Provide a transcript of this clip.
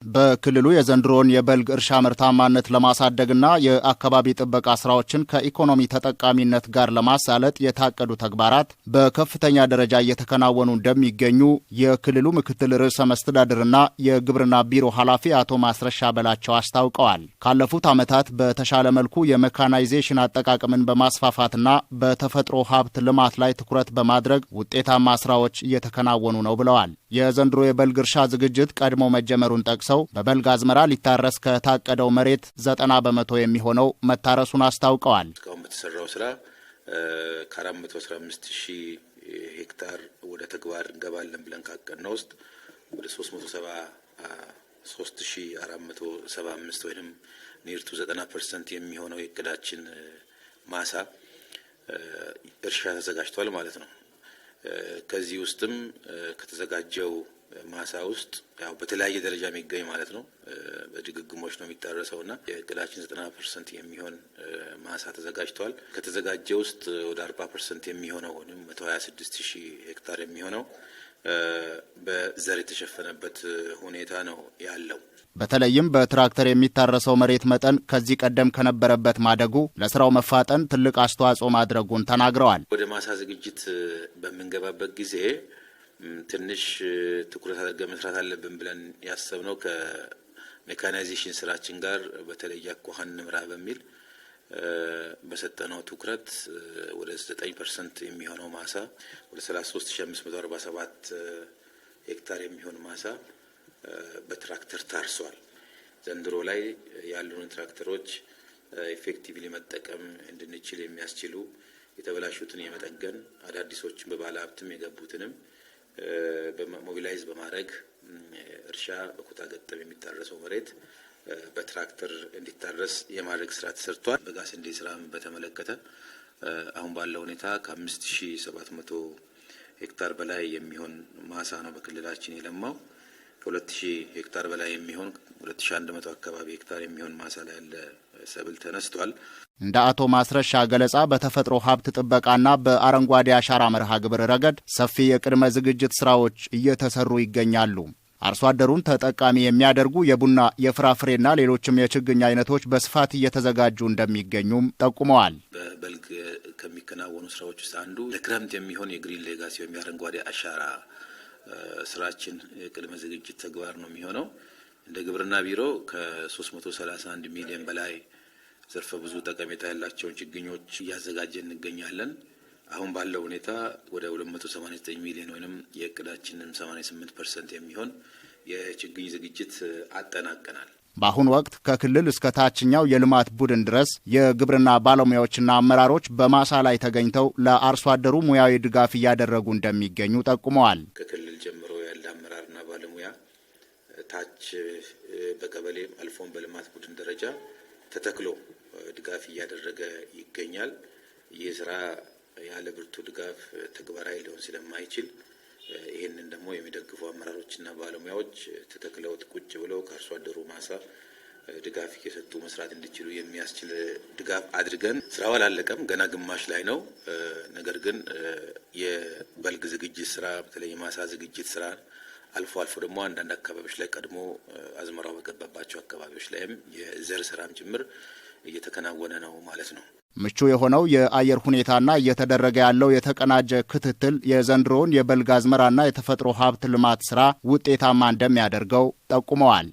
በክልሉ የዘንድሮን የበልግ እርሻ ምርታማነት ለማሳደግና የአካባቢ ጥበቃ ስራዎችን ከኢኮኖሚ ተጠቃሚነት ጋር ለማሳለጥ የታቀዱ ተግባራት በከፍተኛ ደረጃ እየተከናወኑ እንደሚገኙ የክልሉ ምክትል ርዕሰ መስተዳድርና የግብርና ቢሮ ኃላፊ አቶ ማስረሻ በላቸው አስታውቀዋል። ካለፉት ዓመታት በተሻለ መልኩ የሜካናይዜሽን አጠቃቀምን በማስፋፋትና በተፈጥሮ ሀብት ልማት ላይ ትኩረት በማድረግ ውጤታማ ስራዎች እየተከናወኑ ነው ብለዋል። የዘንድሮ የበልግ እርሻ ዝግጅት ቀድሞ መጀመሩን ጠቅሰው በበልግ አዝመራ ሊታረስ ከታቀደው መሬት 90 በመቶ የሚሆነው መታረሱን አስታውቀዋል። እስካሁን በተሰራው ስራ ከ415,000 ሄክታር ወደ ተግባር እንገባለን ብለን ካቀድነው ውስጥ ወደ 373,475 ወይም ኒርቱ 90% የሚሆነው የእቅዳችን ማሳ እርሻ ተዘጋጅቷል ማለት ነው። ከዚህ ውስጥም ከተዘጋጀው ማሳ ውስጥ ያው በተለያየ ደረጃ የሚገኝ ማለት ነው በድግግሞች ነው የሚታረሰውና የእቅዳችን 90% የሚሆን ማሳ ተዘጋጅቷል። ከተዘጋጀ ውስጥ ወደ 40% የሚሆነው ወይም 126,000 ሄክታር የሚሆነው በዘር የተሸፈነበት ሁኔታ ነው ያለው። በተለይም በትራክተር የሚታረሰው መሬት መጠን ከዚህ ቀደም ከነበረበት ማደጉ ለስራው መፋጠን ትልቅ አስተዋጽኦ ማድረጉን ተናግረዋል። ወደ ማሳ ዝግጅት በምንገባበት ጊዜ ትንሽ ትኩረት አድርገን መስራት አለብን ብለን ያሰብነው ከሜካናይዜሽን ስራችን ጋር በተለይ አኳኋን እንምራ በሚል በሰጠነው ትኩረት ወደ 9% የሚሆነው ማሳ ወደ 33,547 ሄክታር የሚሆን ማሳ በትራክተር ታርሷል። ዘንድሮ ላይ ያሉን ትራክተሮች ኢፌክቲቭሊ መጠቀም እንድንችል የሚያስችሉ የተበላሹትን የመጠገን አዳዲሶችን በባለ ሀብትም የገቡትንም በሞቢላይዝ በማድረግ እርሻ በኩታ ገጠም የሚታረሰው መሬት በትራክተር እንዲታረስ የማድረግ ስራ ተሰርቷል። በጋ ስንዴ ስራም በተመለከተ አሁን ባለው ሁኔታ ከ5,700 ሄክታር በላይ የሚሆን ማሳ ነው በክልላችን የለማው። ከ2,000 ሄክታር በላይ የሚሆን 2,100 አካባቢ ሄክታር የሚሆን ማሳ ላይ ያለ ሰብል ተነስቷል። እንደ አቶ ማስረሻ ገለጻ በተፈጥሮ ሀብት ጥበቃና በአረንጓዴ አሻራ መርሃ ግብር ረገድ ሰፊ የቅድመ ዝግጅት ስራዎች እየተሰሩ ይገኛሉ። አርሶ አደሩን ተጠቃሚ የሚያደርጉ የቡና የፍራፍሬና ሌሎችም የችግኝ አይነቶች በስፋት እየተዘጋጁ እንደሚገኙም ጠቁመዋል። በበልግ ከሚከናወኑ ስራዎች ውስጥ አንዱ ለክረምት የሚሆን የግሪን ሌጋሲ ወይም የአረንጓዴ አሻራ ስራችን የቅድመ ዝግጅት ተግባር ነው የሚሆነው። እንደ ግብርና ቢሮ ከ331 ሚሊዮን በላይ ዘርፈ ብዙ ጠቀሜታ ያላቸውን ችግኞች እያዘጋጀን እንገኛለን። አሁን ባለው ሁኔታ ወደ 289 ሚሊዮን ወይም የእቅዳችንን 88% የሚሆን የችግኝ ዝግጅት አጠናቀናል። በአሁኑ ወቅት ከክልል እስከ ታችኛው የልማት ቡድን ድረስ የግብርና ባለሙያዎችና አመራሮች በማሳ ላይ ተገኝተው ለአርሶ አደሩ ሙያዊ ድጋፍ እያደረጉ እንደሚገኙ ጠቁመዋል። ከክልል ጀምሮ ያለ አመራርና ባለሙያ ታች በቀበሌ አልፎን በልማት ቡድን ደረጃ ተተክሎ ድጋፍ እያደረገ ይገኛል። ይህ ስራ ያለ ብርቱ ድጋፍ ተግባራዊ ሊሆን ስለማይችል ይህንን ደግሞ የሚደግፉ አመራሮችና ባለሙያዎች ተተክለው ቁጭ ብለው ከአርሶ አደሩ ማሳ ድጋፍ እየሰጡ መስራት እንዲችሉ የሚያስችል ድጋፍ አድርገን ስራው አላለቀም፣ ገና ግማሽ ላይ ነው። ነገር ግን የበልግ ዝግጅት ስራ በተለይ የማሳ ዝግጅት ስራ አልፎ አልፎ ደግሞ አንዳንድ አካባቢዎች ላይ ቀድሞ አዝመራው በገባባቸው አካባቢዎች ላይም የዘር ስራም ጭምር እየተከናወነ ነው ማለት ነው። ምቹ የሆነው የአየር ሁኔታና እየተደረገ ያለው የተቀናጀ ክትትል የዘንድሮውን የበልግ አዝመራና የተፈጥሮ ሀብት ልማት ስራ ውጤታማ እንደሚያደርገው ጠቁመዋል።